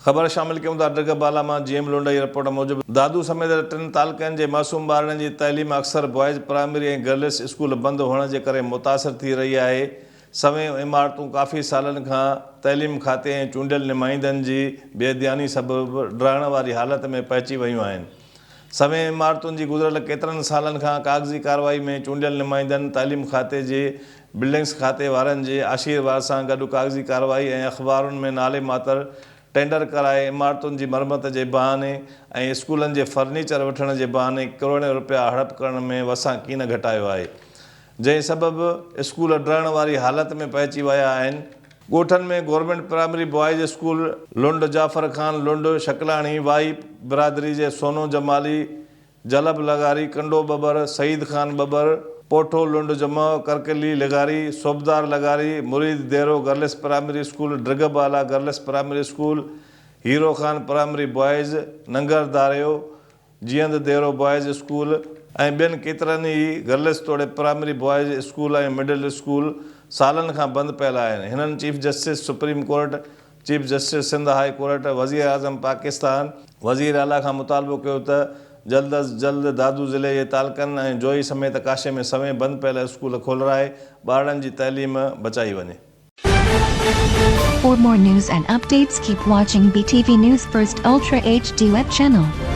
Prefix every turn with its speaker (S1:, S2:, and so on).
S1: ख़बर शामिल कयूं था ड्रगबाला मां जीएम लुंड जी रिपोर्ट मूजिबि दादू समेत 3 तालुक़नि जे मासूम ॿारनि जी तइलीम अक्सर बॉयज़ प्राइमरी ऐं गर्ल्स स्कूल बंदि हुअण जे करे मुतासिर थी रही आहे। सवें इमारतूं काफ़ी सालनि खां तइलीम खाते ऐं चूंडियल नुमाइंदनि जी बेध्यानी सबबि डराइण वारी हालत में पहुची वियूं आहिनि। सवें इमारतुनि जी गुज़िरियल केतिरनि सालनि खां कागज़ी कार्रवाई में चूंडियल नुमाइंदनि तइलीम खाते जे बिल्डिंग्स खाते वारनि जे आशीर्वाद सां गॾु कागज़ी कार्रवाई ऐं अख़बारुनि में नाले मातर टेंडर कराए इमारतुनि जी मरम्मत जे बहाने ऐं स्कूलनि जे फर्नीचर वठण जे बहाने करोड़नि रुपया हड़प करण में वसां कीन घटायो आहे, जंहिं सबबि स्कूल डराइण वारी हालत में पहुची विया आहिनि। ॻोठनि में गवर्नमेंट प्राइमरी बॉयज़ स्कूल लुंड, जाफ़र खान लुंड, शकलाणी वाई बिरादरी जे सोनो जमाली, जलब लगारी, कंडो बबर, सईद खान बबर, पोठो लुंड जमा, करकली लगारी, सोबदार लगारी, Murid Dero girls primary school, ड्रगबाला girls primary school, Hero Khan primary boys, नंगर दारियो, जियंद देरो बॉयज़ स्कूल ऐं ॿियनि केतिरनि ई गर्ल्स तोड़े प्राइमरी बॉयज़ स्कूल ऐं मिडिल स्कूल सालनि खां बंदि पियल आहिनि। हिननि chief justice supreme court, chief justice Sindh high court, वज़ीर आज़म पाकिस्तान, वज़ीर आला खां मुतालबो कयो त जल्द अज़ जल्द दादू ज़िले जे तालुक़नि ऐं जोई समेत काशे में सवें बंदि पियल स्कूल खोलाए ॿारनि जी तइलीम बचाई वञे।
S2: For more news and updates, keep watching BTV News First Ultra HD web channel.